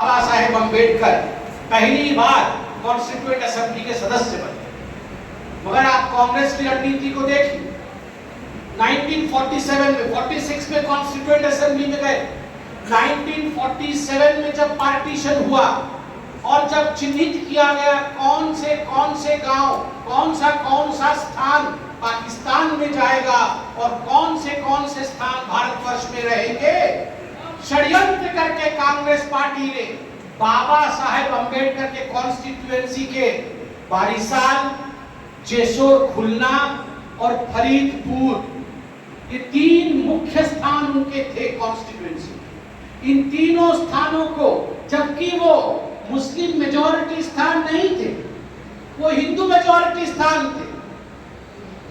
बाबा साहेब अम्बेडकर पहली बार constituent assembly के सदस्य बने। मगर आप कांग्रेस की रणनीति को देखिए, 1947 में 46 में कॉन्स्टिट्यूएंट असेंबली में गए, 1947 में जब पार्टीशन हुआ और जब चिन्हित किया गया कौन से गांव, कौन सा स्थान पाकिस्तान में जाएगा और कौन से स्थान भारतवर्ष में रहेंगे, षड्यंत्र करके कांग्रेस पार्टी ने बाबा साहेब अम्बेडकर के कॉन्स्टिट्यूएंसी के बारिसाल, जेसोर खुलना और फरीदपुर, ये तीन मुख्य स्थान उनके थे कॉन्स्टिट्यूएंसी। इन तीनों स्थानों को, जबकि वो मुस्लिम मेजॉरिटी स्थान नहीं थे, वो हिंदू मेजॉरिटी स्थान थे,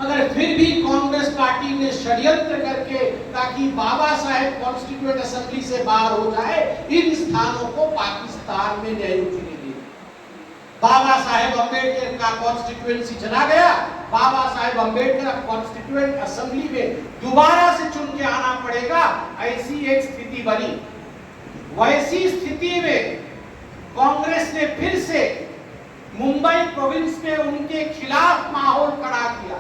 मगर फिर भी कांग्रेस पार्टी ने षड्यंत्र करके ताकि बाबा साहेब कॉन्स्टिट्यूएंट असेंबली से बाहर हो जाए, इन स्थानों को पाकिस्तान में नेहरू जी ने दिया। बाबा साहेब अम्बेडकर का कॉन्स्टिट्यूएंसी चला गया, बाबा साहेब अम्बेडकर कॉन्स्टिट्यूएंट असेंबली में दोबारा से चुन के आना पड़ेगा, ऐसी एक स्थिति बनी। वैसी स्थिति में कांग्रेस ने फिर से मुंबई प्रोविंस में उनके खिलाफ माहौल खड़ा किया,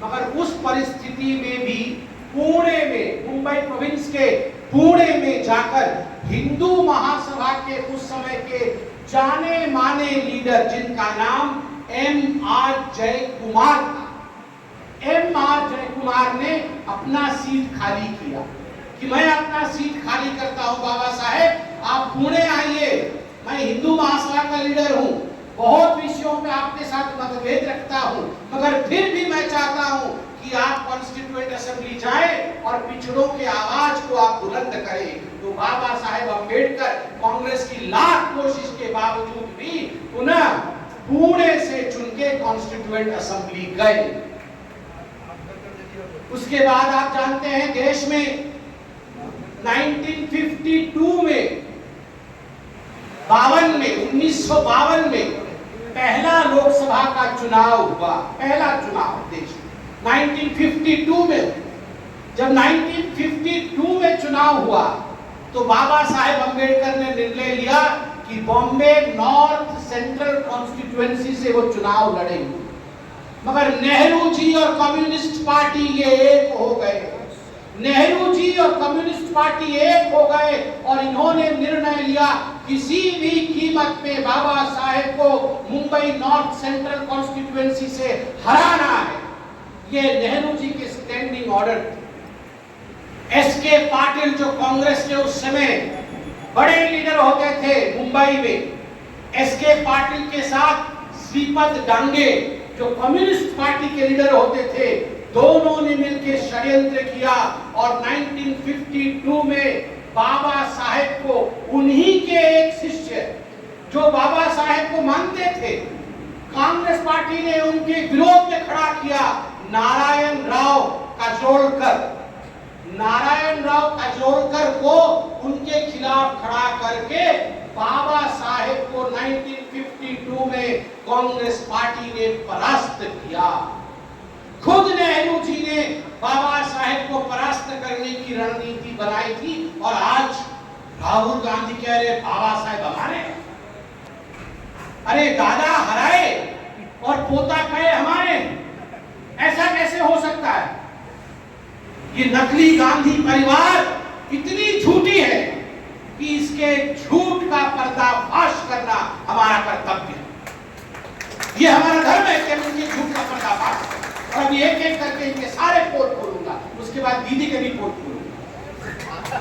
मगर उस परिस्थिति में भी पुणे में, मुंबई प्रोविंस के पुणे में जाकर हिंदू महासभा के उस समय के जाने माने लीडर, जिनका नाम M.R. जयकुमार था, M.R. जयकुमार ने अपना सीट खाली किया कि मैं अपना सीट खाली करता हूं बाबा साहेब, आप पुणे आइए, मैं हिंदू महासभा का लीडर हूं, बहुत विषयों में आपके साथ मतभेद रखता हूं, मगर फिर भी मैं चाहता हूं कि आप कॉन्स्टिट्यूएंट असेंबली जाएं और पिछड़ों के आवाज को आप बुलंद करें। तो बाबा साहेब अम्बेडकर कांग्रेस की लाख कोशिश के बावजूद भी पुनः पुणे से चुन के कॉन्स्टिट्यूएंट असेंबली गए। उसके बाद आप जानते हैं देश में 1952 में 1952 में पहला लोकसभा का चुनाव हुआ, पहला चुनाव देश में 1952 में। जब 1952 में चुनाव हुआ तो बाबा साहेब अम्बेडकर ने निर्णय लिया कि बॉम्बे नॉर्थ सेंट्रल कॉन्स्टिट्यूएंसी से वो चुनाव लड़ेंगे, मगर नेहरू जी और कम्युनिस्ट पार्टी ये एक हो गए, नेहरू जी और कम्युनिस्ट पार्टी एक हो गए और इन्होंने निर्णय लिया किसी भी कीमत पे बाबा साहेब को मुंबई नॉर्थ सेंट्रल कॉन्स्टिट्यूएंसी से हराना है। ये नेहरू जी के स्टैंडिंग ऑर्डर थे। एस.के. पाटिल जो कांग्रेस के उस समय बड़े लीडर होते थे मुंबई में, एस.के. पाटिल के साथ श्रीपद डांगे जो कम्युनिस्ट पार्टी के लीडर होते थे, दोनों ने मिलकर षड्यंत्र किया और 1952 में बाबा साहेब को, उन्हीं के एक शिष्य जो बाबा साहेब को मानते थे, कांग्रेस पार्टी ने उनके विरोध में खड़ा किया नारायण राव काजोलकर को उनके खिलाफ खड़ा करके बाबा साहेब को 1952 में कांग्रेस पार्टी ने परास्त किया। खुद नेहरू जी ने बाबा साहेब को परास्त करने की रणनीति बनाई थी और आज राहुल गांधी कह रहे बाबा साहेब हमारे। अरे दादा हराए और पोता कहे हमारे, ऐसा कैसे हो सकता है? ये नकली गांधी परिवार इतनी झूठी है कि इसके झूठ का पर्दाफाश करना हमारा कर्तव्य है। ये हमारा धर्म है कि हम इनके झूठ का पर्दाफाश करें। और अभी एक एक करके इनके सारे पोल खोलूंगा, उसके बाद दीदी के भी पोल खोलूंगा।